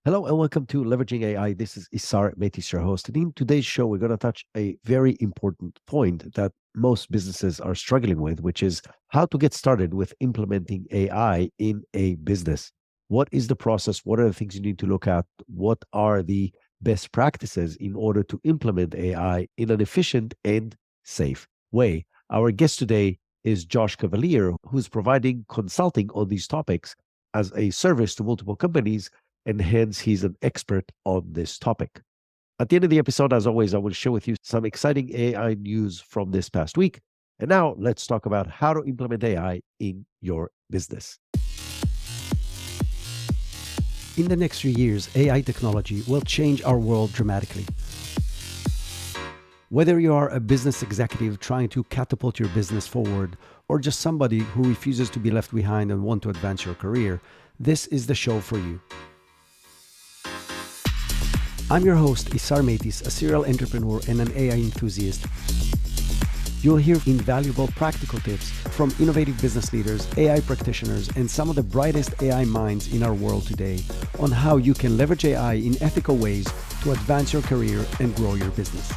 Hello and welcome to Leveraging AI. This is Isar Metis, your host. And in today's show, we're going to touch a very important point that most businesses are struggling with, which is how to get started with implementing AI in a business. What is the process? What are the things you need to look at? What are the best practices in order to implement AI in an efficient and safe way? Our guest today is Josh Cavalier, who's providing consulting on these topics as a service to multiple companies, and hence he's an expert on this topic. At the end of the episode, as always, I will share with you some exciting AI news from this past week. And now let's talk about how to implement AI in your business. In the next few years, AI technology will change our world dramatically. Whether you are a business executive trying to catapult your business forward, or just somebody who refuses to be left behind and want to advance your career, this is the show for you. I'm your host, Isar Metis, a serial entrepreneur and an AI enthusiast. You'll hear invaluable practical tips from innovative business leaders, AI practitioners, and some of the brightest AI minds in our world today on how you can leverage AI in ethical ways to advance your career and grow your business.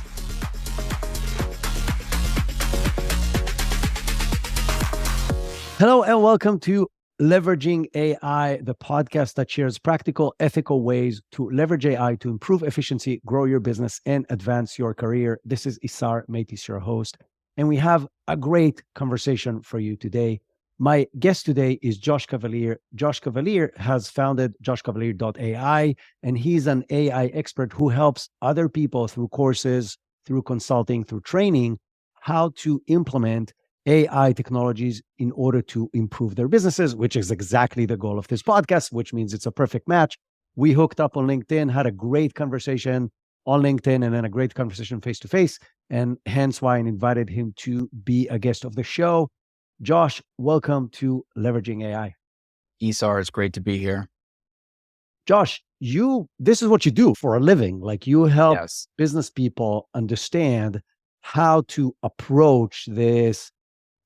Hello and welcome to Leveraging AI, the podcast that shares practical, ethical ways to leverage AI to improve efficiency, grow your business, and advance your career. This is Isar Metis, your host, and we have a great conversation for you today. My guest today is Josh Cavalier. Josh Cavalier has founded joshcavalier.ai, and he's an AI expert who helps other people through courses, through consulting, through training, how to implement AI technologies in order to improve their businesses, which is exactly the goal of this podcast, which means it's a perfect match. We hooked up on LinkedIn, had a great conversation on LinkedIn, and then a great conversation face to face, and hence why I invited him to be a guest of the show. Josh, welcome to Leveraging AI. Isar, it's great to be here. Josh, this is what you do for a living. Like, you help Yes. business people understand how to approach this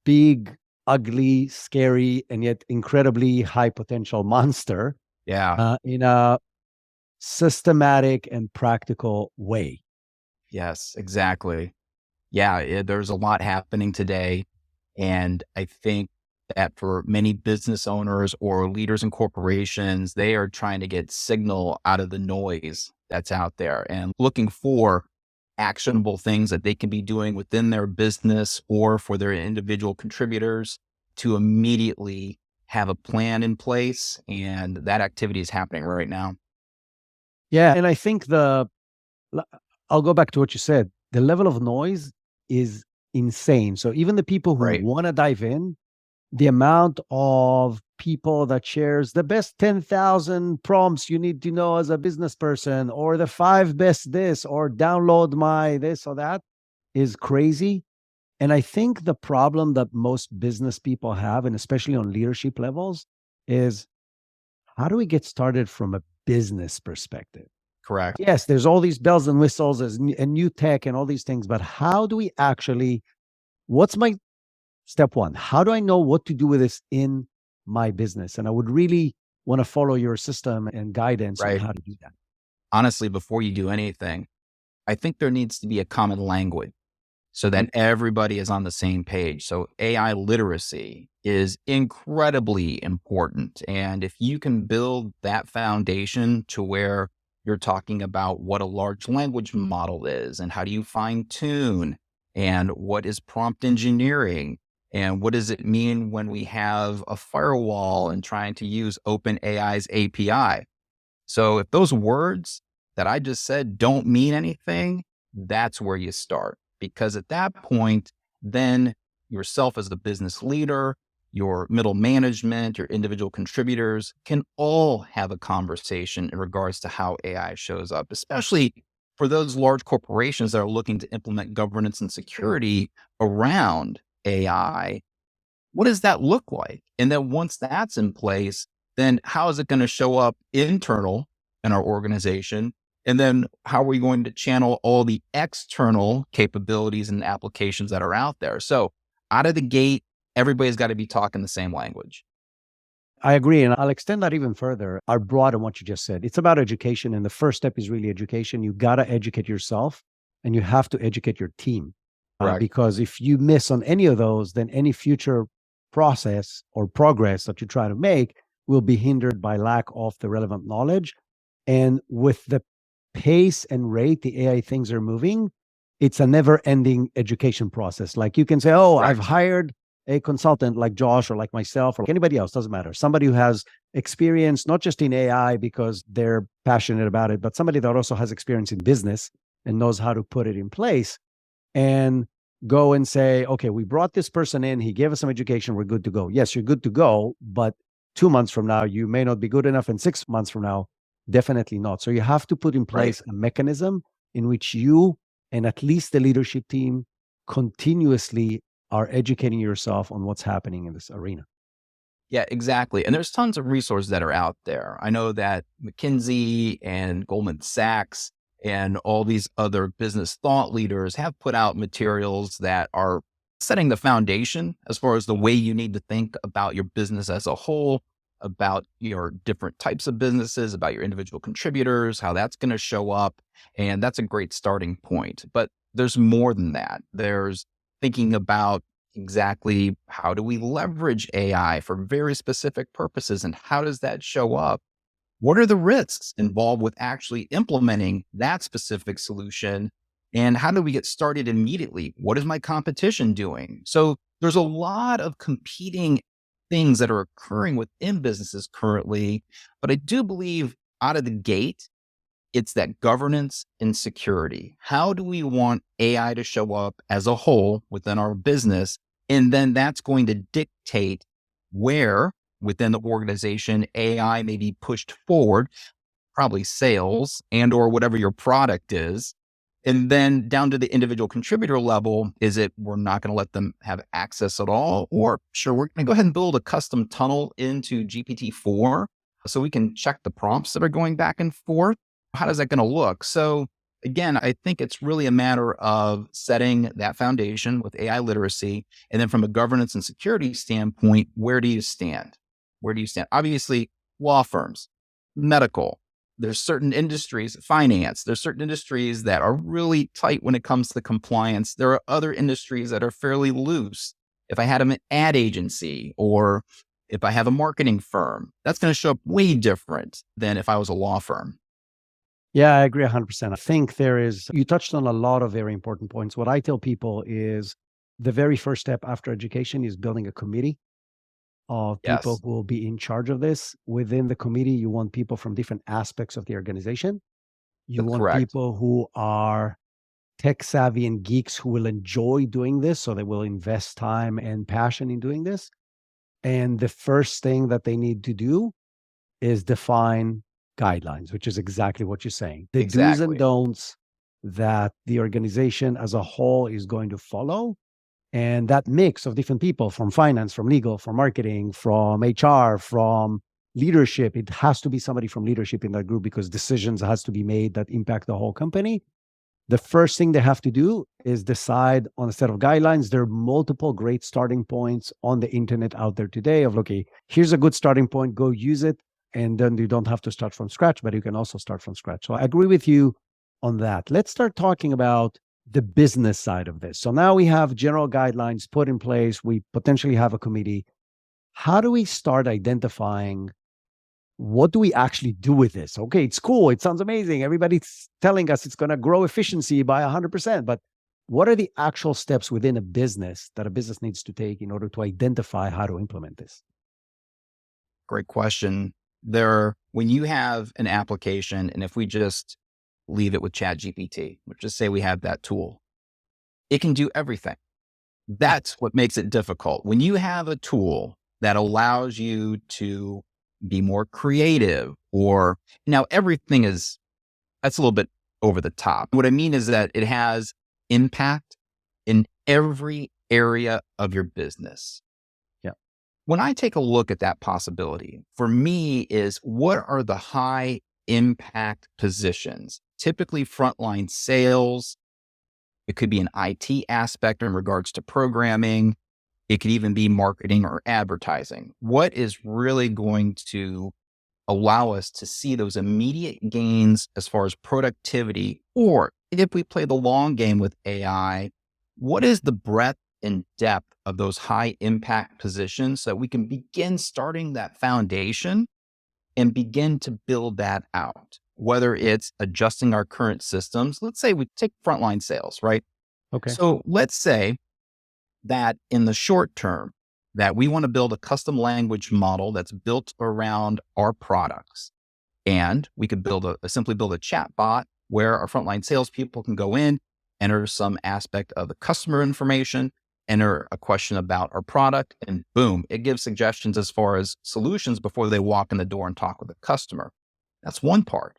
big, ugly, scary, and yet incredibly high potential monster Yeah. in a systematic and practical way. Yes, exactly. Yeah, there's a lot happening today. And I think that for many business owners or leaders in corporations, they are trying to get signal out of the noise that's out there and looking for actionable things that they can be doing within their business or for their individual contributors to immediately have a plan in place. And that activity is happening right now. Yeah. And I think I'll go back to what you said. The level of noise is insane. So even the people who Right. want to dive in, the amount of people that shares the best 10,000 prompts you need to know as a business person, or the 5 best this, or download my this or that, is crazy. And I think the problem that most business people have, and especially on leadership levels, is how do we get started from a business perspective? Correct. Yes, there's all these bells and whistles and new tech and all these things, but how do we actually, what's my step one? How do I know what to do with this in my business? And I would really want to follow your system and guidance on Right. how to do that. Honestly, before you do anything, I think there needs to be a common language so that everybody is on the same page. So AI literacy is incredibly important. And if you can build that foundation to where you're talking about what a large language model is and how do you fine tune and what is prompt engineering and what does it mean when we have a firewall and trying to use OpenAI's API. So if those words that I just said don't mean anything, that's where you start. Because at that point, then yourself as the business leader, your middle management, your individual contributors can all have a conversation in regards to how AI shows up, especially for those large corporations that are looking to implement governance and security around AI. What does that look like? And then once that's in place, then how is it going to show up internal in our organization? And then how are we going to channel all the external capabilities and applications that are out there? So out of the gate, everybody's got to be talking the same language. I agree. And I'll extend that even further. Are broad on what you just said. It's about education. And the first step is really education. You got to educate yourself and you have to educate your team. Correct. Because if you miss on any of those, then any future process or progress that you try to make will be hindered by lack of the relevant knowledge. And with the pace and rate the AI things are moving, it's a never ending education process. Like you can say, oh, I've Correct. hired a consultant like Josh or like myself or like anybody else, doesn't matter. Somebody who has experience, not just in AI because they're passionate about it, but somebody that also has experience in business and knows how to put it in place and go and say, okay, we brought this person in, he gave us some education, we're good to go. Yes, you're good to go, but 2 months from now, you may not be good enough. And 6 months from now, definitely not. So you have to put in Right. place a mechanism in which you and at least the leadership team continuously are educating yourself on what's happening in this arena. Yeah, exactly. And there's tons of resources that are out there. I know that McKinsey and Goldman Sachs and all these other business thought leaders have put out materials that are setting the foundation as far as the way you need to think about your business as a whole, about your different types of businesses, about your individual contributors, how that's going to show up. And that's a great starting point. But there's more than that. There's thinking about exactly how do we leverage AI for very specific purposes and how does that show up? What are the risks involved with actually implementing that specific solution? And how do we get started immediately? What is my competition doing? So there's a lot of competing things that are occurring within businesses currently, but I do believe out of the gate, it's that governance and security. How do we want AI to show up as a whole within our business? And then that's going to dictate where within the organization AI may be pushed forward, probably sales and or whatever your product is. And then down to the individual contributor level, is it we're not going to let them have access at all? Or sure, we're going to go ahead and build a custom tunnel into GPT-4 so we can check the prompts that are going back and forth. How does that going to look? So again, I think it's really a matter of setting that foundation with AI literacy. And then from a governance and security standpoint, where do you stand? Where do you stand? Obviously, law firms, medical, there's certain industries, finance, there's certain industries that are really tight when it comes to compliance. There are other industries that are fairly loose. If I had an ad agency or if I have a marketing firm, that's going to show up way different than if I was a law firm. Yeah, I agree 100%. I think you touched on a lot of very important points. What I tell people is the very first step after education is building a committee of people Yes, who will be in charge of this. Within the committee, you want people from different aspects of the organization. You that's want correct. people who are tech savvy and geeks who will enjoy doing this. So they will invest time and passion in doing this. And the first thing that they need to do is define guidelines, which is exactly what you're saying. The do's and Exactly. don'ts that the organization as a whole is going to follow. And that mix of different people from finance, from legal, from marketing, from HR, from leadership, it has to be somebody from leadership in that group because decisions has to be made that impact the whole company. The first thing they have to do is decide on a set of guidelines. There are multiple great starting points on the internet out there today of, okay, here's a good starting point, go use it. And then you don't have to start from scratch, but you can also start from scratch. So I agree with you on that. Let's start talking about the business side of this. So now we have general guidelines put in place. We potentially have a committee. How do we start identifying what do we actually do with this? Okay, it's cool. It sounds amazing. Everybody's telling us it's going to grow efficiency by 100%. But what are the actual steps within a business that a business needs to take in order to identify how to implement this? Great question. When you have an application, and if we just leave it with Chat GPT, let's just say we have that tool, it can do everything. That's what makes it difficult. When you have a tool that allows you to be more creative, or now everything that's a little bit over the top. What I mean is that it has impact in every area of your business. Yeah. When I take a look at that possibility, for me is what are the high impact positions? Typically frontline sales. It could be an IT aspect in regards to programming. It could even be marketing or advertising. What is really going to allow us to see those immediate gains as far as productivity? Or if we play the long game with AI, what is the breadth and depth of those high impact positions so that we can begin starting that foundation and begin to build that out? Whether it's adjusting our current systems, let's say we take frontline sales, right? Okay. So let's say that in the short term, that we want to build a custom language model that's built around our products. And we could simply build a chat bot where our frontline salespeople can go in, enter some aspect of the customer information, enter a question about our product, and boom, it gives suggestions as far as solutions before they walk in the door and talk with the customer. That's one part.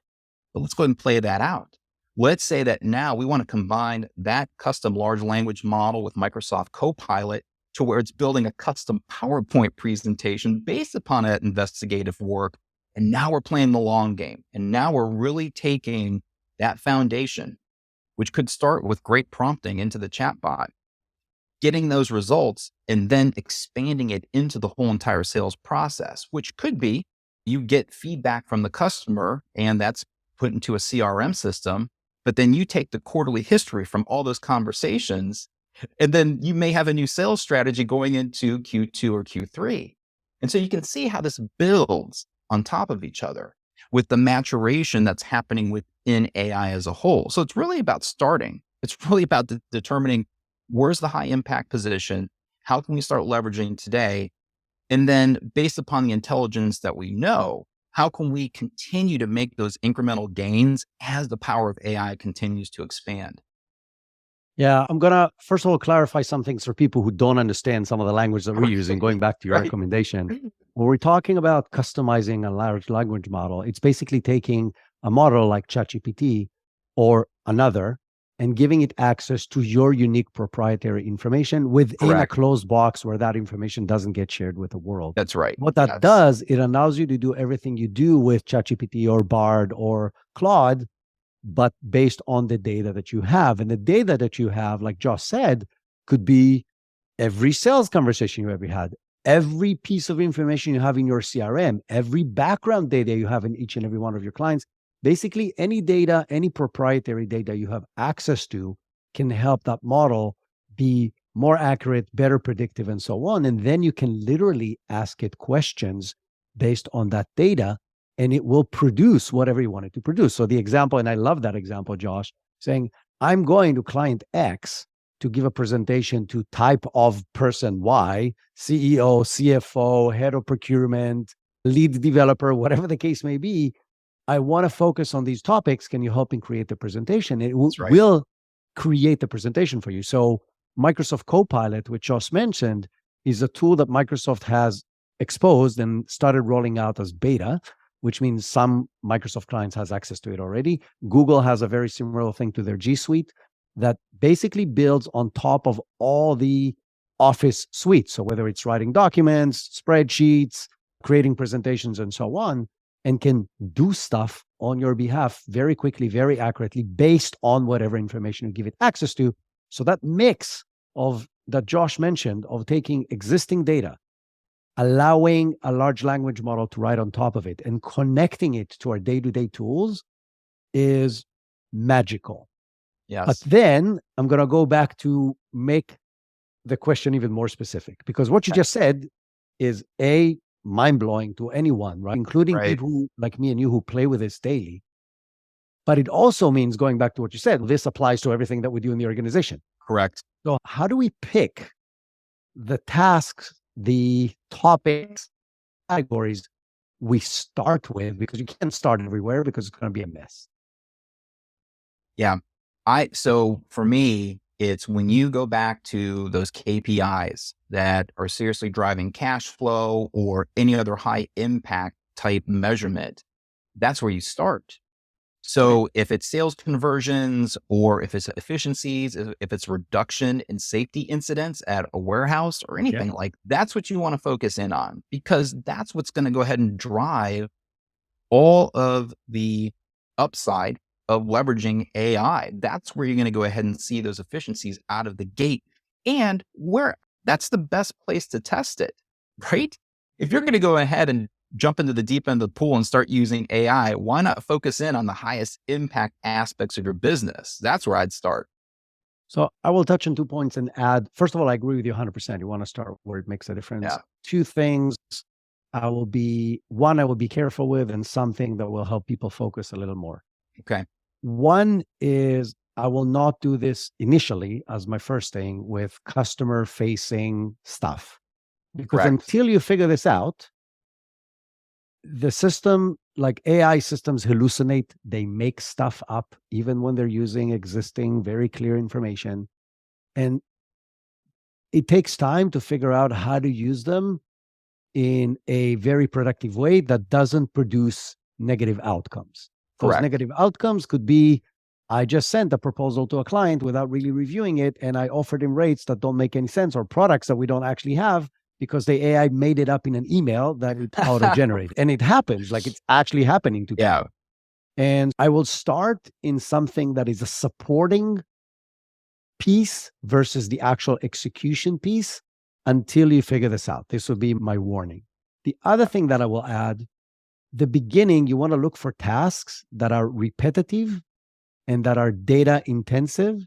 But let's go ahead and play that out. Let's say that now we want to combine that custom large language model with Microsoft Copilot to where it's building a custom PowerPoint presentation based upon that investigative work. And now we're playing the long game. And now we're really taking that foundation, which could start with great prompting into the chatbot, getting those results, and then expanding it into the whole entire sales process, which could be you get feedback from the customer and that's put into a CRM system. But then you take the quarterly history from all those conversations, and then you may have a new sales strategy going into Q2 or Q3. And so you can see how this builds on top of each other with the maturation that's happening within AI as a whole. So it's really about starting. It's really about determining where's the high impact position? How can we start leveraging today? And then based upon the intelligence that we know, how can we continue to make those incremental gains as the power of AI continues to expand? Yeah, I'm going to first of all clarify some things for people who don't understand some of the language that we're using, going back to your Right. recommendation. When we're talking about customizing a large language model, it's basically taking a model like ChatGPT or another and giving it access to your unique proprietary information within a Correct. closed box where that information doesn't get shared with the world. That's right. What that Yes. does, it allows you to do everything you do with ChatGPT or Bard or Claude, but based on the data that you have. And the data that you have, like Josh said, could be every sales conversation you ever had, every piece of information you have in your CRM, every background data you have in each and every one of your clients. Basically, any data, any proprietary data you have access to can help that model be more accurate, better predictive, and so on. And then you can literally ask it questions based on that data, and it will produce whatever you want it to produce. So the example, and I love that example, Josh, saying, I'm going to client X to give a presentation to type of person Y, CEO, CFO, head of procurement, lead developer, whatever the case may be. I want to focus on these topics. Can you help me create the presentation? It That's right. will create the presentation for you. So Microsoft Copilot, which Josh mentioned, is a tool that Microsoft has exposed and started rolling out as beta, which means some Microsoft clients has access to it already. Google has a very similar thing to their G Suite that basically builds on top of all the Office suites. So whether it's writing documents, spreadsheets, creating presentations, and so on, and can do stuff on your behalf very quickly, very accurately, based on whatever information you give it access to. So that mix of that Josh mentioned of taking existing data, allowing a large language model to write on top of it, and connecting it to our day-to-day tools is magical. But Yes. then I'm going to go back to make the question even more specific, because what you Okay. just said is mind-blowing to anyone, right? Including Right. people like me and you who play with this daily. But it also means, going back to what you said, this applies to everything that we do in the organization. Correct. So how do we pick the tasks, the topics, categories we start with? Because you can't start everywhere because it's going to be a mess. Yeah. So for me, it's when you go back to those KPIs that are seriously driving cash flow or any other high impact type measurement, that's where you start. So if it's sales conversions or if it's efficiencies, if it's reduction in safety incidents at a warehouse or anything like, that's what you want to focus in on, because that's what's going to go ahead and drive all of the upside of leveraging AI. That's where you're going to go ahead and see those efficiencies out of the gate. And where that's the best place to test it, right? If you're going to go ahead and jump into the deep end of the pool and start using AI, why not focus in on the highest impact aspects of your business? That's where I'd start. So I will touch on 2 points and add. First of all, I agree with you 100%. You want to start where it makes a difference. Yeah. 2 things I will be careful with, and something that will help people focus a little more. Okay. One is I will not do this initially as my first thing with customer facing stuff, because Correct. until you figure this out, the system, like AI systems, hallucinate. They make stuff up even when they're using existing, very clear information. And it takes time to figure out how to use them in a very productive way that doesn't produce negative outcomes. Those Correct. negative outcomes could be, I just sent a proposal to a client without really reviewing it, and I offered him rates that don't make any sense, or products that we don't actually have, because the AI made it up in an email that it auto-generate. And it happens, like it's actually happening to people. Yeah. And I will start in something that is a supporting piece versus the actual execution piece until you figure this out. This would be my warning. The other thing that I will add, the beginning, you want to look for tasks that are repetitive and that are data intensive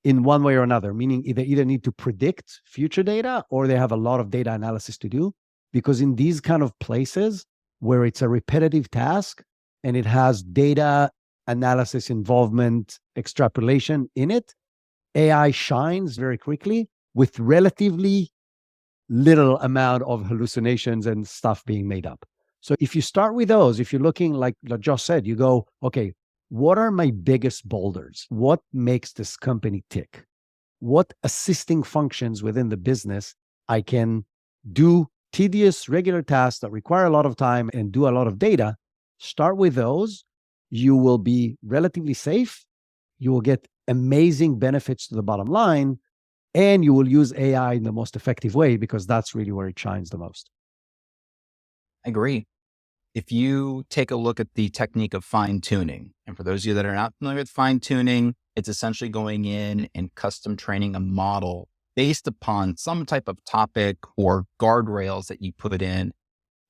in one way or another, meaning they either need to predict future data or they have a lot of data analysis to do. Because in these kind of places where it's a repetitive task and it has data analysis, involvement, extrapolation in it, AI shines very quickly with relatively little amount of hallucinations and stuff being made up. So if you start with those, if you're looking like Josh said, you go, okay, what are my biggest boulders? What makes this company tick? What assisting functions within the business I can do tedious, regular tasks that require a lot of time and do a lot of data? Start with those. You will be relatively safe. You will get amazing benefits to the bottom line, and you will use AI in the most effective way, because that's really where it shines the most. I agree. If you take a look at the technique of fine tuning, and for those of you that are not familiar with fine tuning, it's essentially going in and custom training a model based upon some type of topic or guardrails that you put in.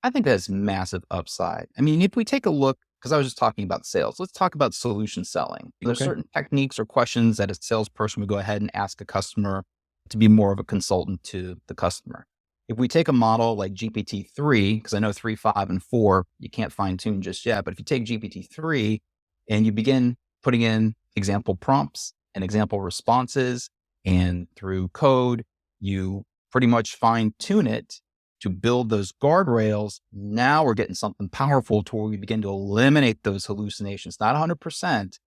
I think that's massive upside. I mean, if we take a look, because I was just talking about sales, let's talk about solution selling. There's Okay. certain techniques or questions that a salesperson would go ahead and ask a customer to be more of a consultant to the customer. If we take a model like GPT-3, because I know 3, 5, and 4, you can't fine tune just yet, but if you take GPT-3 and you begin putting in example prompts and example responses, and through code, you pretty much fine tune it to build those guardrails, now we're getting something powerful to where we begin to eliminate those hallucinations. Not 100%,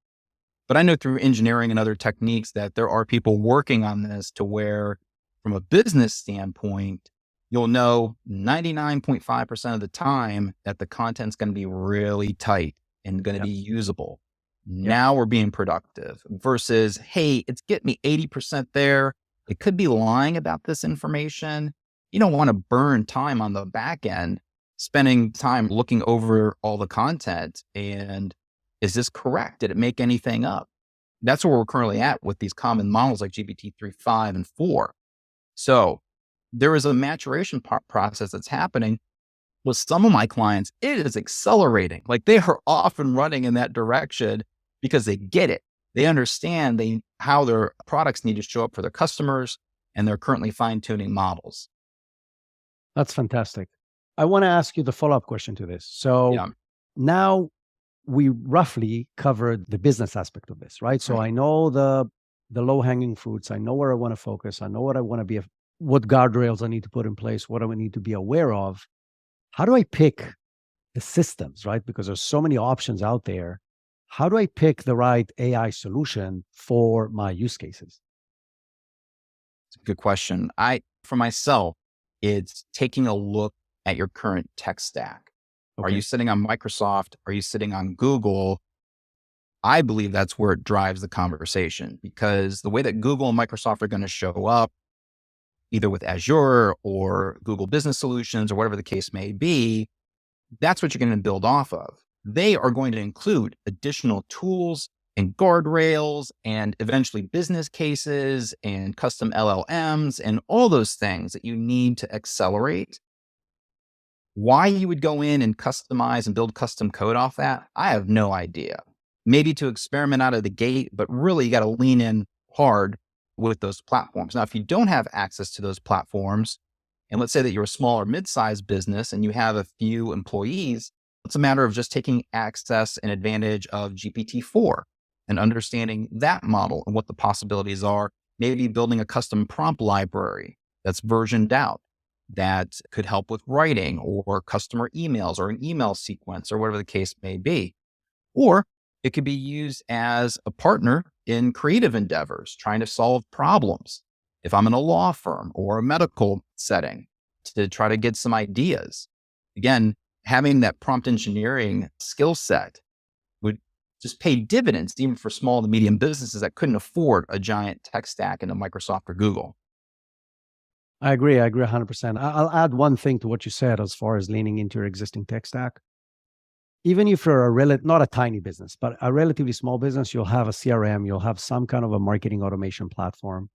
but I know through engineering and other techniques that there are people working on this to where, from a business standpoint, you'll know 99.5% of the time that the content's going to be really tight and going to be usable. Now we're being productive versus, hey, it's getting me 80% there. It could be lying about this information. You don't want to burn time on the back end, spending time looking over all the content. And is this correct? Did it make anything up? That's where we're currently at with these common models like GPT-3, 5, and 4. So there is a maturation process that's happening with some of my clients. It is accelerating. Like they are off and running in that direction because they get it. They understand how their products need to show up for their customers, and they're currently fine-tuning models. That's fantastic. I want to ask you the follow-up question to this. So now we roughly covered the business aspect of this, right? So I know the low-hanging fruits. I know where I want to focus. I know what I want to be, what guardrails I need to put in place, what I need to be aware of. How do I pick the systems, right? Because there's so many options out there. How do I pick the right AI solution for my use cases? It's a good question. For myself, it's taking a look at your current tech stack. Are you sitting on Microsoft? Are you sitting on Google? I believe that's where it drives the conversation, because the way that Google and Microsoft are going to show up, either with Azure or Google Business Solutions or whatever the case may be, that's what you're going to build off of. They are going to include additional tools and guardrails and eventually business cases and custom LLMs and all those things that you need to accelerate. Why you would go in and customize and build custom code off that, I have no idea. Maybe to experiment out of the gate, but really you got to lean in hard with those platforms. Now, if you don't have access to those platforms, and let's say that you're a small or mid-sized business and you have a few employees, it's a matter of just taking access and advantage of GPT-4 and understanding that model and what the possibilities are. Maybe building a custom prompt library that's versioned out that could help with writing or customer emails or an email sequence or whatever the case may be. Or it could be used as a partner in creative endeavors, trying to solve problems. If I'm in a law firm or a medical setting, to try to get some ideas. Again, having that prompt engineering skill set would just pay dividends, even for small to medium businesses that couldn't afford a giant tech stack in a Microsoft or Google. I agree 100%. I'll add one thing to what you said as far as leaning into your existing tech stack. Even if you're not a tiny business, but a relatively small business, you'll have a CRM, you'll have some kind of a marketing automation platform.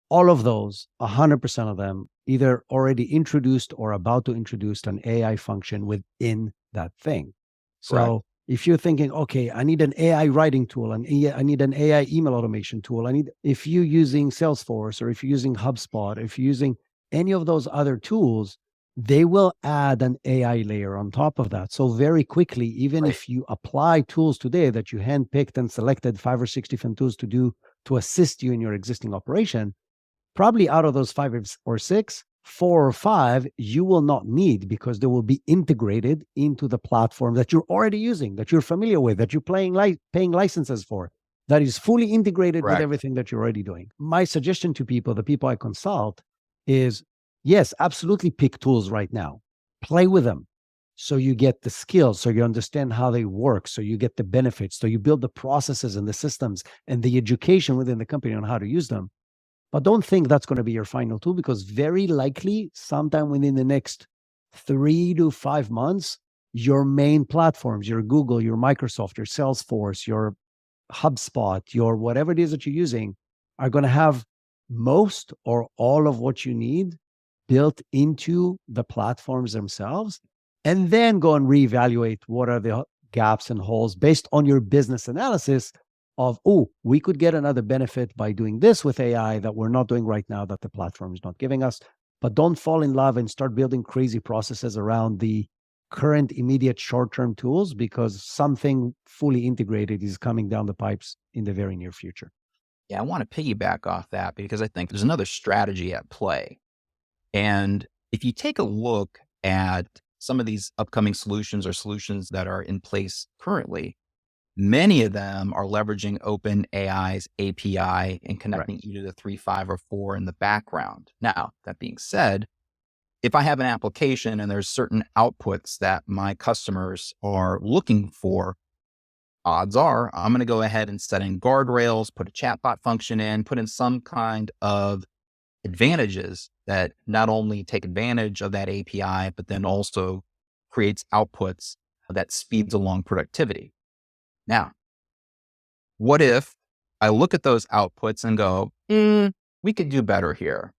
All of those, 100% of them, either already introduced or about to introduce an AI function within that thing. So Correct. if you're thinking, okay, I need an AI writing tool, and I need an AI email automation tool, if you're using Salesforce or if you're using HubSpot, if you're using any of those other tools, they will add an AI layer on top of that. So very quickly, even Right. if you apply tools today that you handpicked and selected 5 or 6 different tools to assist you in your existing operation, probably out of those 5 or 6, 4 or 5 you will not need, because they will be integrated into the platform that you're already using, that you're familiar with, that you're paying licenses for, that is fully integrated with Correct. everything that you're already doing. My suggestion to people, the people I consult, is yes, absolutely pick tools right now. Play with them so you get the skills, so you understand how they work, so you get the benefits, so you build the processes and the systems and the education within the company on how to use them. But don't think that's going to be your final tool, because very likely sometime within the next 3 to 5 months, your main platforms, your Google, your Microsoft, your Salesforce, your HubSpot, your whatever it is that you're using, are going to have most or all of what you need built into the platforms themselves. And then go and reevaluate what are the gaps and holes based on your business analysis of, oh, we could get another benefit by doing this with AI that we're not doing right now, that the platform is not giving us. But don't fall in love and start building crazy processes around the current immediate short-term tools, because something fully integrated is coming down the pipes in the very near future. Yeah, I want to piggyback off that because I think there's another strategy at play. And if you take a look at some of these upcoming solutions or solutions that are in place currently, many of them are leveraging OpenAI's API and connecting either the 3, 5, or 4 in the background. Now, that being said, if I have an application and there's certain outputs that my customers are looking for, odds are I'm going to go ahead and set in guardrails, put a chatbot function in, put in some kind of advantages that not only take advantage of that API, but then also creates outputs that speeds along productivity. Now, what if I look at those outputs and go, we could do better here?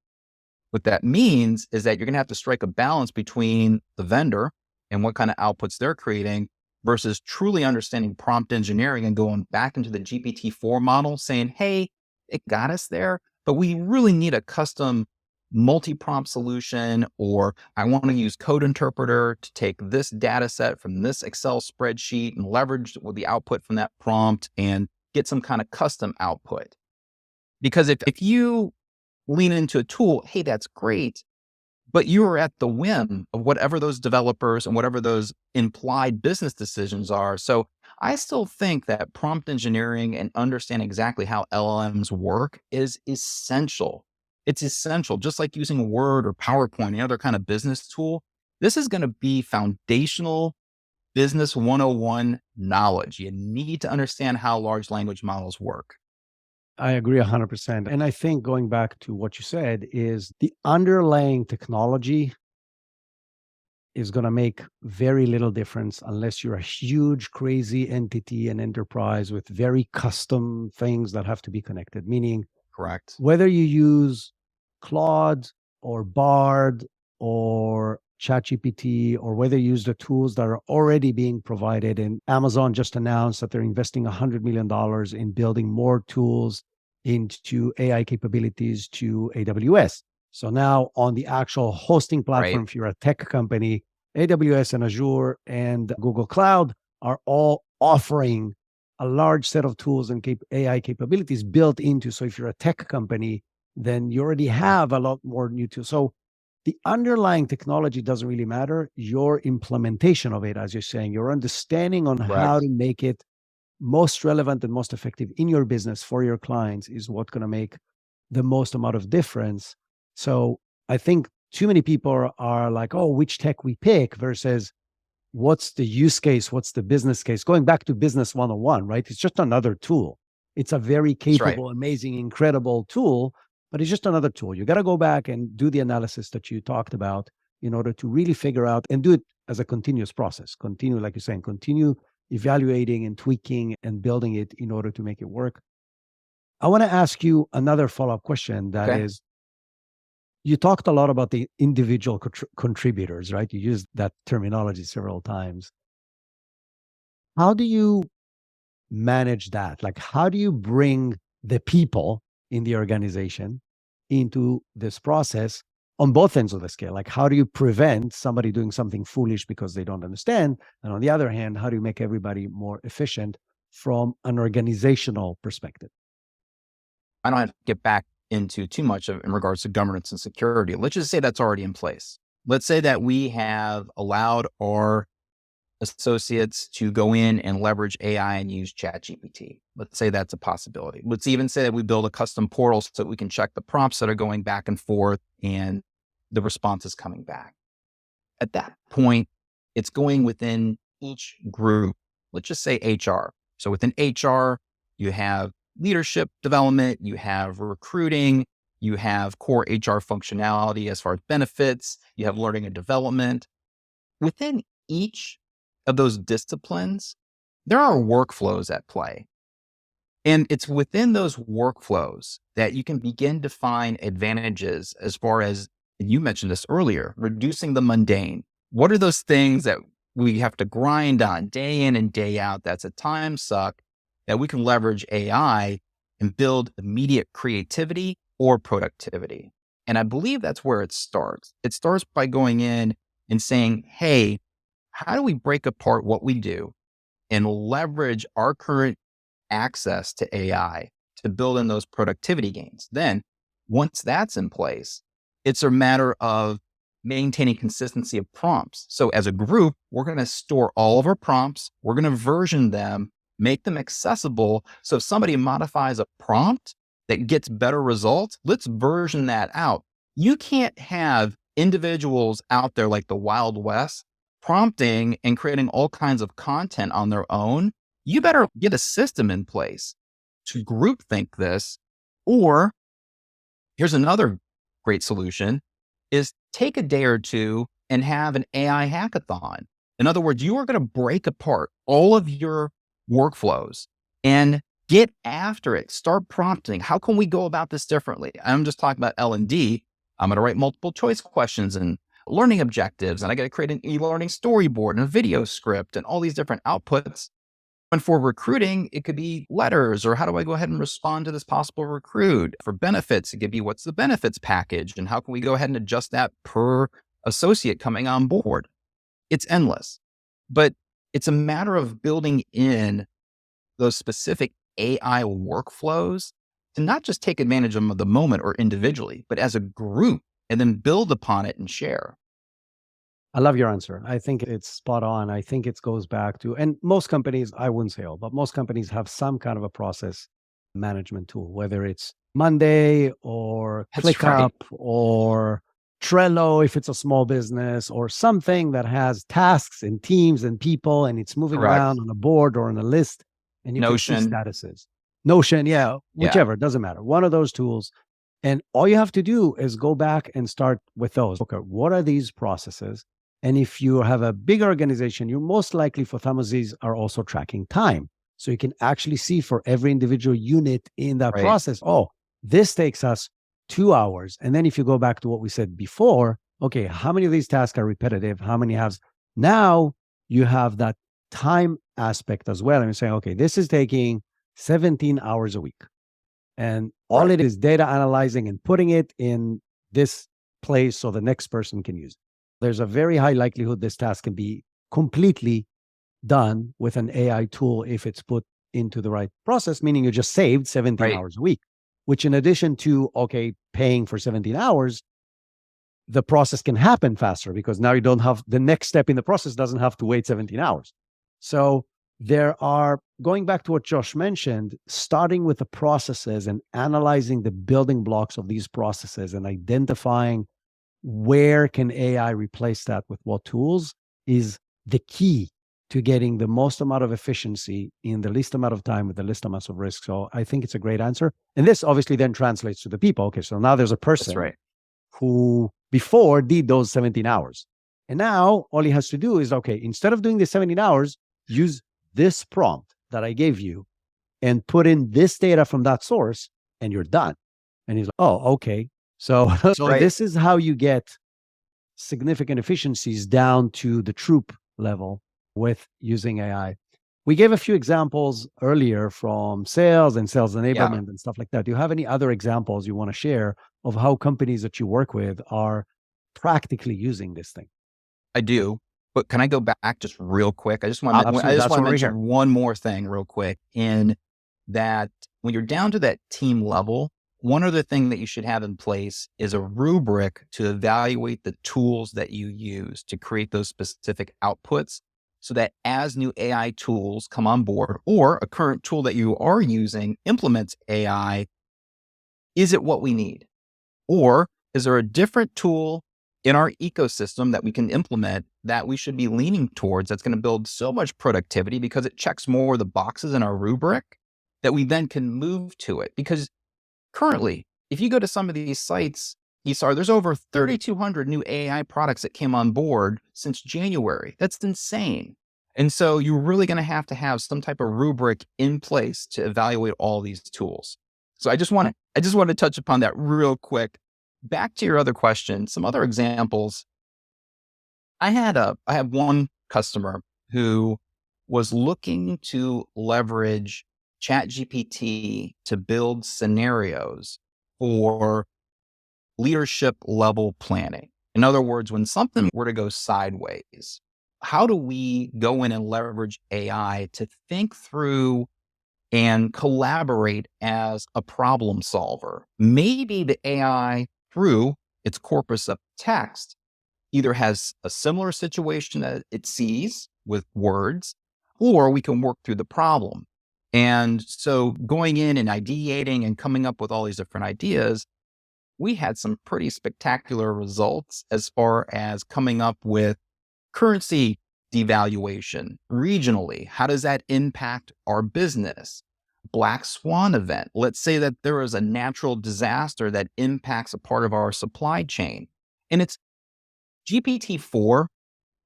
What that means is that you're going to have to strike a balance between the vendor and what kind of outputs they're creating versus truly understanding prompt engineering and going back into the GPT-4 model saying, hey, it got us there, but we really need a custom multi-prompt solution, or I want to use code interpreter to take this data set from this Excel spreadsheet and leverage with the output from that prompt and get some kind of custom output. Because if you lean into a tool, hey, that's great, but you are at the whim of whatever those developers and whatever those implied business decisions are. So I still think that prompt engineering and understanding exactly how LLMs work is essential. It's essential, just like using Word or PowerPoint, any other kind of business tool. This is going to be foundational business 101 knowledge. You need to understand how large language models work. I agree 100%. And I think, going back to what you said, is the underlying technology is going to make very little difference unless you're a huge, crazy entity and enterprise with very custom things that have to be connected. Meaning, Correct. whether you use Claude or Bard or ChatGPT, or whether you use the tools that are already being provided. And Amazon just announced that they're investing $100 million in building more tools into AI capabilities to AWS. So now on the actual hosting platform, Right. if you're a tech company, AWS and Azure and Google Cloud are all offering a large set of tools and AI capabilities built into. So if you're a tech company, then you already have a lot more new tools. So the underlying technology doesn't really matter. Your implementation of it, as you're saying, your understanding on how Correct. to make it most relevant and most effective in your business for your clients is what's going to make the most amount of difference. So I think too many people are like, oh, which tech we pick versus what's the use case? What's the business case? Going back to business 101, right? It's just another tool. It's a very That's right. capable, amazing, incredible tool, but it's just another tool. You got to go back and do the analysis that you talked about in order to really figure out and do it as a continuous process. Continue, like you're saying, continue evaluating and tweaking and building it in order to make it work. I want to ask you another follow-up question that Okay. is, you talked a lot about the individual contributors, right? You used that terminology several times. How do you manage that? Like, how do you bring the people in the organization into this process on both ends of the scale? Like, how do you prevent somebody doing something foolish because they don't understand? And on the other hand, how do you make everybody more efficient from an organizational perspective? I don't have to get back into too much of in regards to governance and security. Let's just say that's already in place. Let's say that we have allowed our associates to go in and leverage AI and use ChatGPT. Let's say that's a possibility. Let's even say that we build a custom portal so that we can check the prompts that are going back and forth and the response is coming back. At that point, it's going within each group. Let's just say HR. So within HR, you have leadership development, you have recruiting, you have core HR functionality as far as benefits, you have learning and development. Within each of those disciplines, there are workflows at play. And it's within those workflows that you can begin to find advantages as far as, and you mentioned this earlier, reducing the mundane. What are those things that we have to grind on day in and day out? That's a time suck that we can leverage AI and build immediate creativity or productivity. And I believe that's where it starts. It starts by going in and saying, hey, how do we break apart what we do and leverage our current access to AI to build in those productivity gains? Then once that's in place, it's a matter of maintaining consistency of prompts. So as a group, we're going to store all of our prompts. We're going to version them, make them accessible. So if somebody modifies a prompt that gets better results, let's version that out. You can't have individuals out there like the Wild West prompting and creating all kinds of content on their own. You better get a system in place to groupthink this. Or here's another great solution is take a day or two and have an AI hackathon. In other words, you are going to break apart all of your workflows and get after it. Start prompting. How can we go about this differently? I'm just talking about L&D. I'm going to write multiple choice questions and learning objectives, and I got to create an e-learning storyboard and a video script and all these different outputs. And for recruiting, it could be letters, or how do I go ahead and respond to this possible recruit? For benefits, it could be what's the benefits package and how can we go ahead and adjust that per associate coming on board? It's endless, but it's a matter of building in those specific AI workflows to not just take advantage of them at the moment or individually, but as a group, and then build upon it and share. I love your answer. I think it's spot on. I think it goes back to, and most companies, I wouldn't say all, but most companies have some kind of a process management tool, whether it's Monday or That's right. ClickUp or Trello, if it's a small business, or something that has tasks and teams and people, and it's moving around Correct. on a board or on a list, and you can see Notion. statuses. Notion, yeah, Yeah. whichever, doesn't matter. One of those tools. And all you have to do is go back and start with those. Okay, what are these processes? And if you have a big organization, you're most likely for some of these are also tracking time. So you can actually see for every individual unit in that Right. process, oh, this takes us 2 hours. And then if you go back to what we said before, okay, how many of these tasks are repetitive? How many have now you have that time aspect as well. And you're saying, okay, this is taking 17 hours a week. And all it is data analyzing and putting it in this place so the next person can use it. There's a very high likelihood this task can be completely done with an AI tool if it's put into the right process, meaning you just saved 17 Right. hours a week, which in addition to, okay, paying for 17 hours, the process can happen faster because now you don't have the next step in the process doesn't have to wait 17 hours. So there are, going back to what Josh mentioned, starting with the processes and analyzing the building blocks of these processes and identifying where can AI replace that with what tools is the key to getting the most amount of efficiency in the least amount of time with the least amount of risk. So I think it's a great answer. And this obviously then translates to the people. Okay, so now there's a That's person right. who before did those 17 hours. And now all he has to do is, okay, instead of doing the 17 hours, use this prompt that I gave you and put in this data from that source and you're done. And he's like, oh, okay. So, so Right. this is how you get significant efficiencies down to the troop level with using AI. We gave a few examples earlier from sales and sales Yeah, enablement and stuff like that. Do you have any other examples you want to share of how companies that you work with are practically using this thing? I do. But can I go back just real quick? I Absolutely. just That's want what to we're mention here. one more thing real quick in that when you're down to that team level, one other thing that you should have in place is a rubric to evaluate the tools that you use to create those specific outputs so that as new AI tools come on board or a current tool that you are using implements AI, is it what we need? Or is there a different tool in our ecosystem that we can implement that we should be leaning towards that's going to build so much productivity because it checks more of the boxes in our rubric that we then can move to it? Because currently, if you go to some of these sites, Isar, there's over 3,200 new AI products that came on board since January. That's insane. And so you're really going to have some type of rubric in place to evaluate all these tools. So I just want to touch upon that real quick. Back to your other question, some other examples. I have one customer who was looking to leverage ChatGPT to build scenarios for leadership level planning. In other words, when something were to go sideways, how do we go in and leverage AI to think through and collaborate as a problem solver? Maybe the AI, through its corpus of text, either has a similar situation that it sees with words, or we can work through the problem. And so going in and ideating and coming up with all these different ideas, we had some pretty spectacular results as far as coming up with currency devaluation regionally. How does that impact our business? Black swan event. Let's say that there is a natural disaster that impacts a part of our supply chain. And it's GPT-4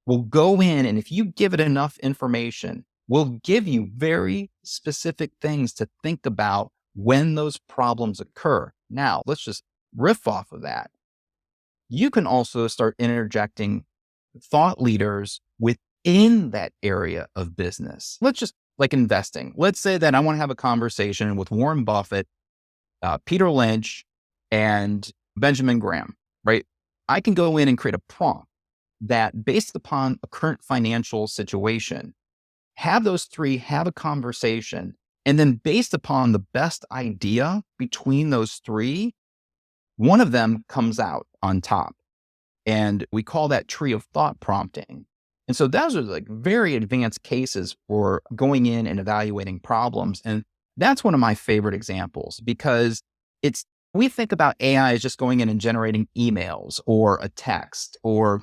will go in, and if you give it enough information, will give you very specific things to think about when those problems occur. Now, let's just riff off of that. You can also start interjecting thought leaders within that area of business. Let's just like investing. Let's say that I want to have a conversation with Warren Buffett, Peter Lynch, and Benjamin Graham, right? I can go in and create a prompt that, based upon a current financial situation, have those three have a conversation. And then based upon the best idea between those three, one of them comes out on top. And we call that tree of thought prompting. And so those are like very advanced cases for going in and evaluating problems. And that's one of my favorite examples because we think about AI as just going in and generating emails or a text or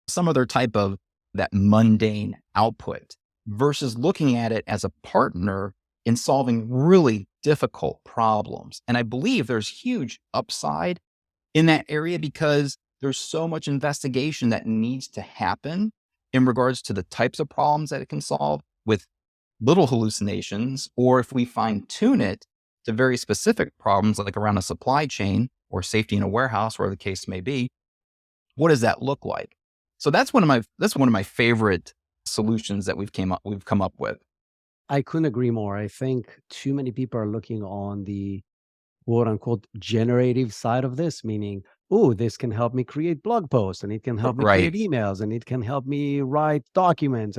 some other type of that mundane output versus looking at it as a partner in solving really difficult problems. And I believe there's huge upside in that area because there's so much investigation that needs to happen in regards to the types of problems that it can solve with little hallucinations, or if we fine tune it to very specific problems like around a supply chain or safety in a warehouse, where the case may be, what does that look like? So that's one of my favorite solutions that we've come up with. I couldn't agree more. I think too many people are looking on the quote unquote generative side of this, meaning, oh, this can help me create blog posts and it can help me create Right. emails and it can help me write documents.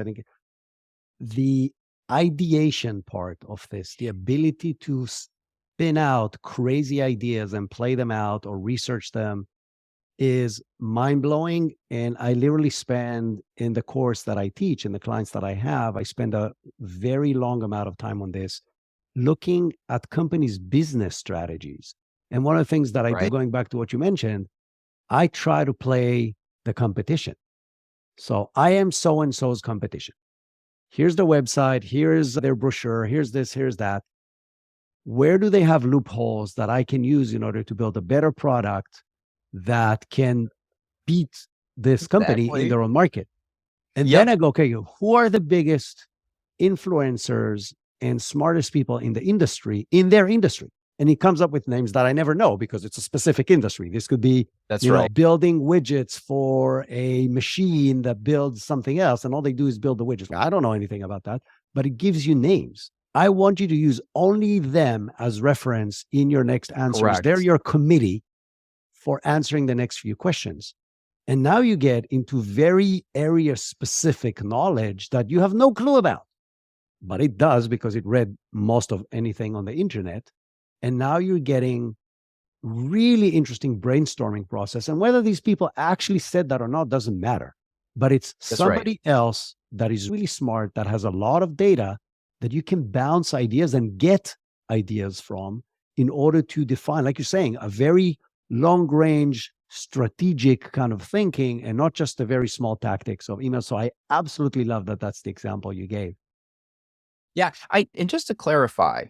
The ideation part of this, the ability to spin out crazy ideas and play them out or research them is mind blowing. And I literally spend in the course that I teach and the clients that I have, I spend a very long amount of time on this, looking at companies' business strategies. And one of the things that I do, Right. going back to what you mentioned, I try to play the competition. So I am so and so's competition. Here's the website, here's their brochure, here's this, here's that. Where do they have loopholes that I can use in order to build a better product that can beat this company in Exactly. their own market? And Yep. then I go, okay, who are the biggest influencers and smartest people in the industry, in their industry? And he comes up with names that I never know because it's a specific industry. This could be, That's right. building widgets for a machine that builds something else. And all they do is build the widgets. I don't know anything about that, but it gives you names. I want you to use only them as reference in your next answers. They're Correct. your committee for answering the next few questions. And now you get into very area specific knowledge that you have no clue about, but it does because it read most of anything on the internet. And now you're getting really interesting brainstorming process. And whether these people actually said that or not doesn't matter, but it's That's right. somebody else that is really smart, that has a lot of data that you can bounce ideas and get ideas from in order to define, like you're saying, a very long range strategic kind of thinking and not just a very small tactics of email. So I absolutely love that that's the example you gave. Yeah. And just to clarify,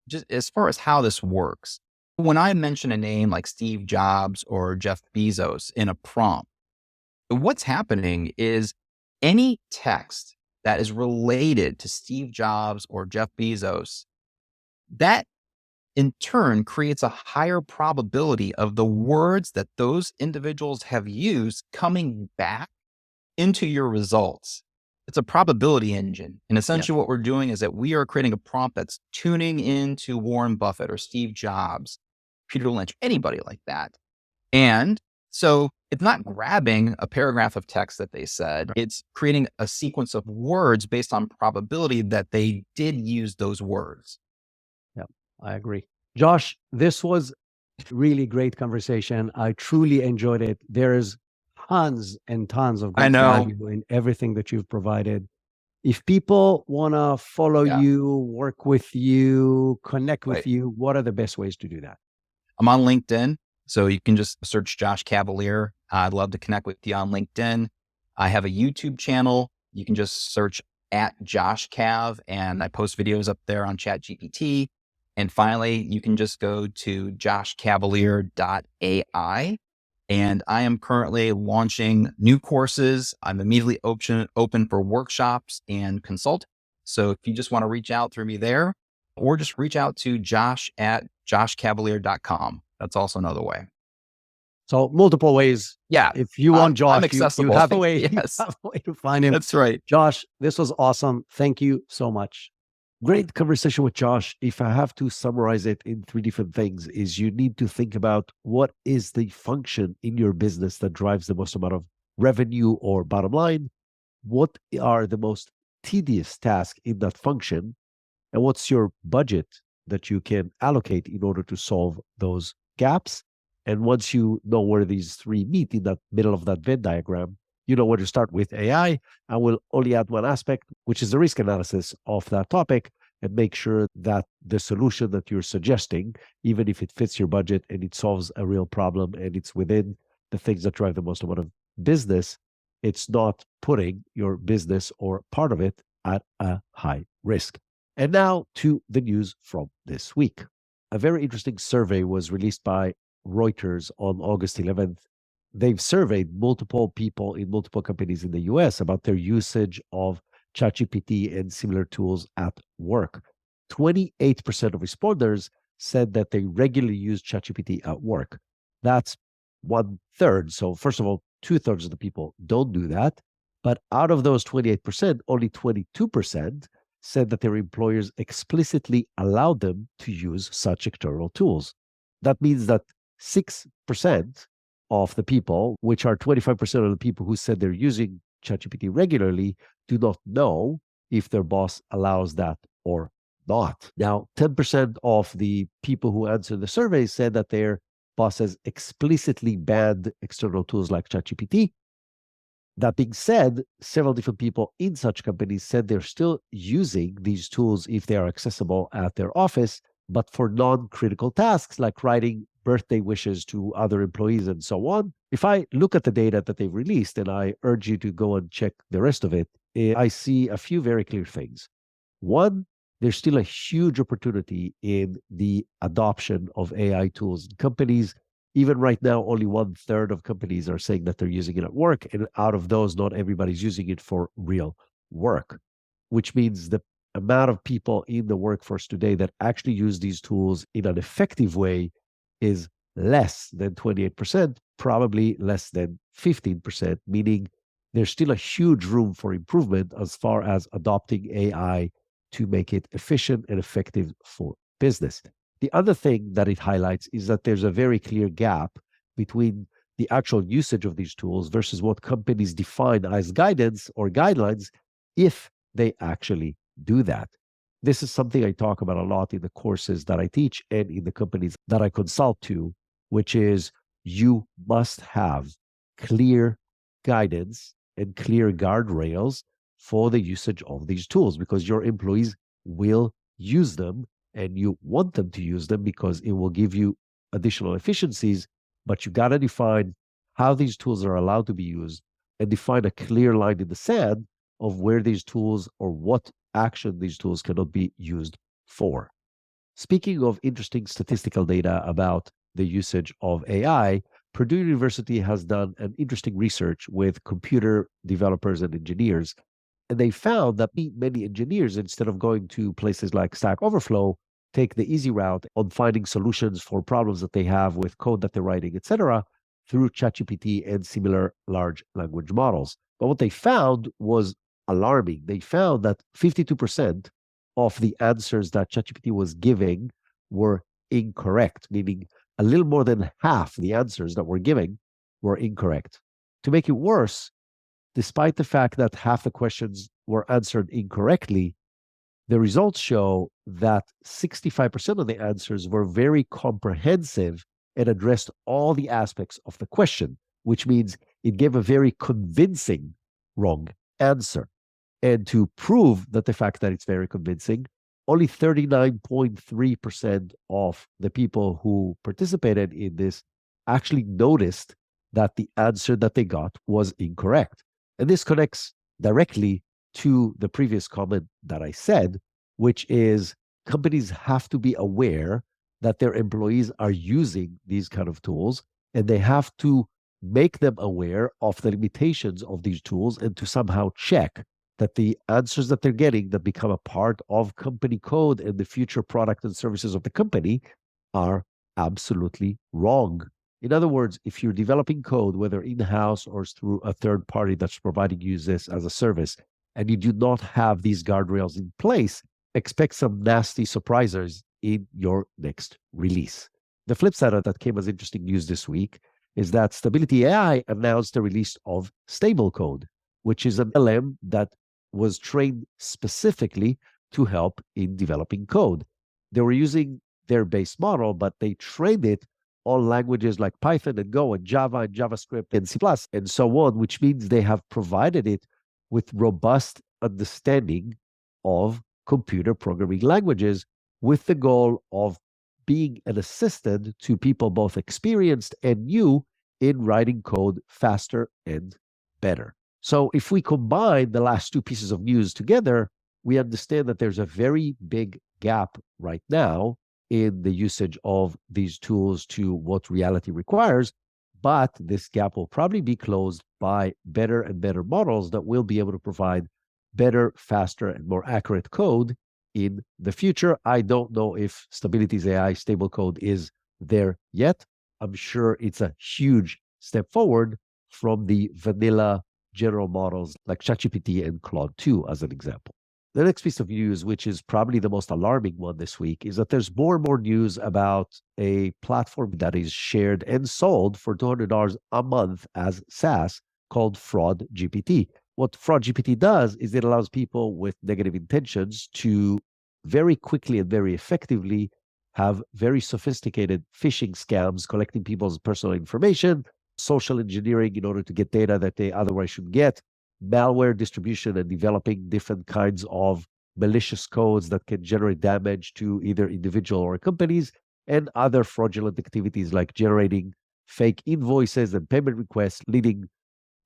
just as far as how this works, when I mention a name like Steve Jobs or Jeff Bezos in a prompt, what's happening is any text that is related to Steve Jobs or Jeff Bezos, that in turn creates a higher probability of the words that those individuals have used coming back into your results. It's a probability engine. And essentially what we're doing is that we are creating a prompt that's tuning into Warren Buffett or Steve Jobs, Peter Lynch, anybody like that. And so it's not grabbing a paragraph of text that they said, it's creating a sequence of words based on probability that they did use those words. Yeah, I agree. Josh, this was really great conversation. I truly enjoyed it. There's tons and tons of I great know. value in everything that you've provided. If people want to follow Yeah. you, work with you, connect with Right. you, what are the best ways to do that? I'm on LinkedIn, so you can just search Josh Cavalier. I'd love to connect with you on LinkedIn. I have a YouTube channel. You can just search at Josh Cav, and I post videos up there on ChatGPT. And finally, you can just go to joshcavalier.ai. And I am currently launching new courses. I'm immediately open for workshops and consult. So if you just want to reach out through me there, or just reach out to josh@joshcavalier.com. That's also another way. So multiple ways. Yeah. If you want Josh, I'm you accessible. have a way. You Yes. have a way to find him. That's right. Josh, this was awesome. Thank you so much. Great conversation with Josh. If I have to summarize it in three different things, is you need to think about what is the function in your business that drives the most amount of revenue or bottom line? What are the most tedious tasks in that function? And what's your budget that you can allocate in order to solve those gaps? And once you know where these three meet in that middle of that Venn diagram, you know where to start with AI. I will only add one aspect, which is the risk analysis of that topic, and make sure that the solution that you're suggesting, even if it fits your budget and it solves a real problem and it's within the things that drive the most amount of business, it's not putting your business or part of it at a high risk. And now to the news from this week. A very interesting survey was released by Reuters on August 11th. they've surveyed multiple people in multiple companies in the US about their usage of ChatGPT and similar tools at work. 28% of responders said that they regularly use ChatGPT at work. That's one third. So, first of all, two-thirds of the people don't do that. But out of those 28%, only 22% said that their employers explicitly allowed them to use such external tools. That means that 6% of the people, which are 25% of the people who said they're using ChatGPT regularly, do not know if their boss allows that or not. Now, 10% of the people who answered the survey said that their bosses explicitly banned external tools like ChatGPT. That being said, several different people in such companies said they're still using these tools if they are accessible at their office, but for non-critical tasks like writing birthday wishes to other employees and so on. If I look at the data that they've released, and I urge you to go and check the rest of it, I see a few very clear things. One, there's still a huge opportunity in the adoption of AI tools in companies. Even right now, only one third of companies are saying that they're using it at work. And out of those, not everybody's using it for real work, which means the amount of people in the workforce today that actually use these tools in an effective way is less than 28%, probably less than 15%, meaning there's still a huge room for improvement as far as adopting AI to make it efficient and effective for business. The other thing that it highlights is that there's a very clear gap between the actual usage of these tools versus what companies define as guidance or guidelines if they actually do that. This is something I talk about a lot in the courses that I teach and in the companies that I consult to, which is you must have clear guidance and clear guardrails for the usage of these tools because your employees will use them and you want them to use them because it will give you additional efficiencies, but you got to define how these tools are allowed to be used and define a clear line in the sand of where these tools or what action these tools cannot be used for. Speaking of interesting statistical data about the usage of AI, Purdue University has done an interesting research with computer developers and engineers. And they found that many engineers, instead of going to places like Stack Overflow, take the easy route on finding solutions for problems that they have with code that they're writing, etc., through ChatGPT and similar large language models. But what they found was alarming. They found that 52% of the answers that ChatGPT was giving were incorrect, meaning a little more than half the answers that were giving were incorrect. To make it worse, despite the fact that half the questions were answered incorrectly, the results show that 65% of the answers were very comprehensive and addressed all the aspects of the question, which means it gave a very convincing wrong answer. And to prove that the fact that it's very convincing, only 39.3% of the people who participated in this actually noticed that the answer that they got was incorrect. And this connects directly to the previous comment that I said, which is companies have to be aware that their employees are using these kind of tools, and they have to make them aware of the limitations of these tools and to somehow check that the answers that they're getting that become a part of company code and the future product and services of the company are absolutely wrong. In other words, if you're developing code, whether in-house or through a third party that's providing you this as a service, and you do not have these guardrails in place, expect some nasty surprises in your next release. The flip side of that came as interesting news this week is that Stability AI announced the release of Stable Code, which is an LM that was trained specifically to help in developing code. They were using their base model, but they trained it on languages like Python and Go and Java and JavaScript and C++ and so on, which means they have provided it with robust understanding of computer programming languages with the goal of being an assistant to people both experienced and new in writing code faster and better. So if we combine the last two pieces of news together, we understand that there's a very big gap right now in the usage of these tools to what reality requires. But this gap will probably be closed by better and better models that will be able to provide better, faster, and more accurate code in the future. I don't know if Stability's AI stable code is there yet. I'm sure it's a huge step forward from the vanilla general models like ChatGPT and Claude 2, as an example. The next piece of news, which is probably the most alarming one this week, is that there's more and more news about a platform that is shared and sold for $200 a month as SaaS called Fraud GPT. What Fraud GPT does is it allows people with negative intentions to very quickly and very effectively have very sophisticated phishing scams, collecting people's personal information, social engineering in order to get data that they otherwise should get, malware distribution and developing different kinds of malicious codes that can generate damage to either individual or companies, and other fraudulent activities like generating fake invoices and payment requests, leading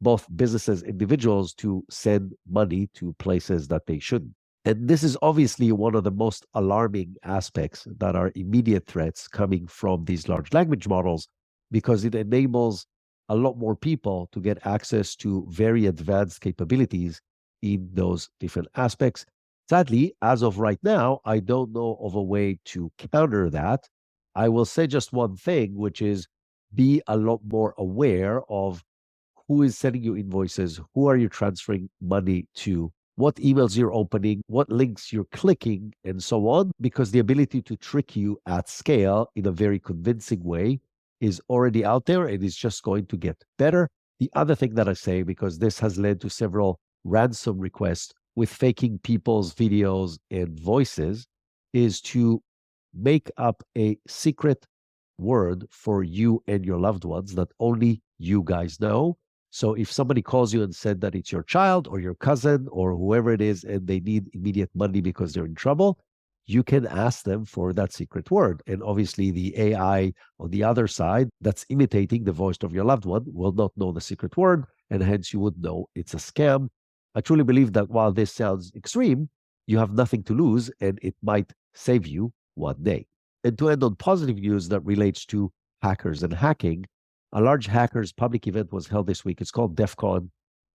both businesses and individuals to send money to places that they shouldn't. And this is obviously one of the most alarming aspects that are immediate threats coming from these large language models, because it enables a lot more people to get access to very advanced capabilities in those different aspects. Sadly, as of right now, I don't know of a way to counter that. I will say just one thing, which is be a lot more aware of who is sending you invoices, who are you transferring money to, what emails you're opening, what links you're clicking, and so on, because the ability to trick you at scale in a very convincing way is already out there and is just going to get better. The other thing that I say, because this has led to several ransom requests with faking people's videos and voices, is to make up a secret word for you and your loved ones that only you guys know. So if somebody calls you and said that it's your child or your cousin or whoever it is, and they need immediate money because they're in trouble, you can ask them for that secret word. And obviously, the AI on the other side that's imitating the voice of your loved one will not know the secret word, and hence you would know it's a scam. I truly believe that while this sounds extreme, you have nothing to lose, and it might save you one day. And to end on positive news that relates to hackers and hacking, a large hackers public event was held this week. It's called DEF CON,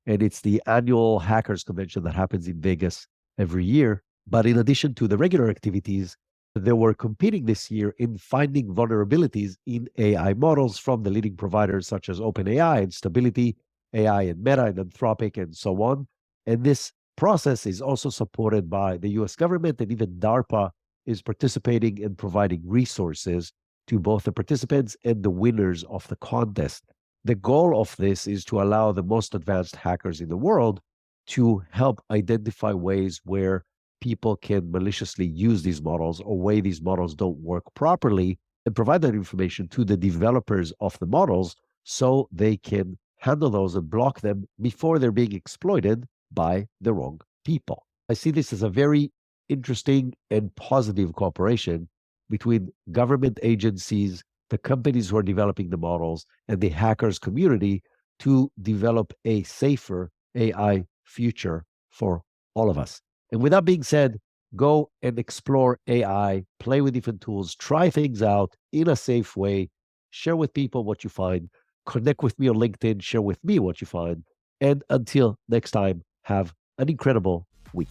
and it's the annual hackers convention that happens in Vegas every year. But in addition to the regular activities, they were competing this year in finding vulnerabilities in AI models from the leading providers such as OpenAI and Stability AI and Meta and Anthropic and so on. And this process is also supported by the US government, and even DARPA is participating and providing resources to both the participants and the winners of the contest. The goal of this is to allow the most advanced hackers in the world to help identify ways where people can maliciously use these models or way these models don't work properly, and provide that information to the developers of the models so they can handle those and block them before they're being exploited by the wrong people. I see this as a very interesting and positive cooperation between government agencies, the companies who are developing the models, and the hackers community to develop a safer AI future for all of us. And with that being said, go and explore AI, play with different tools, try things out in a safe way, share with people what you find, connect with me on LinkedIn, share with me what you find. And until next time, have an incredible week.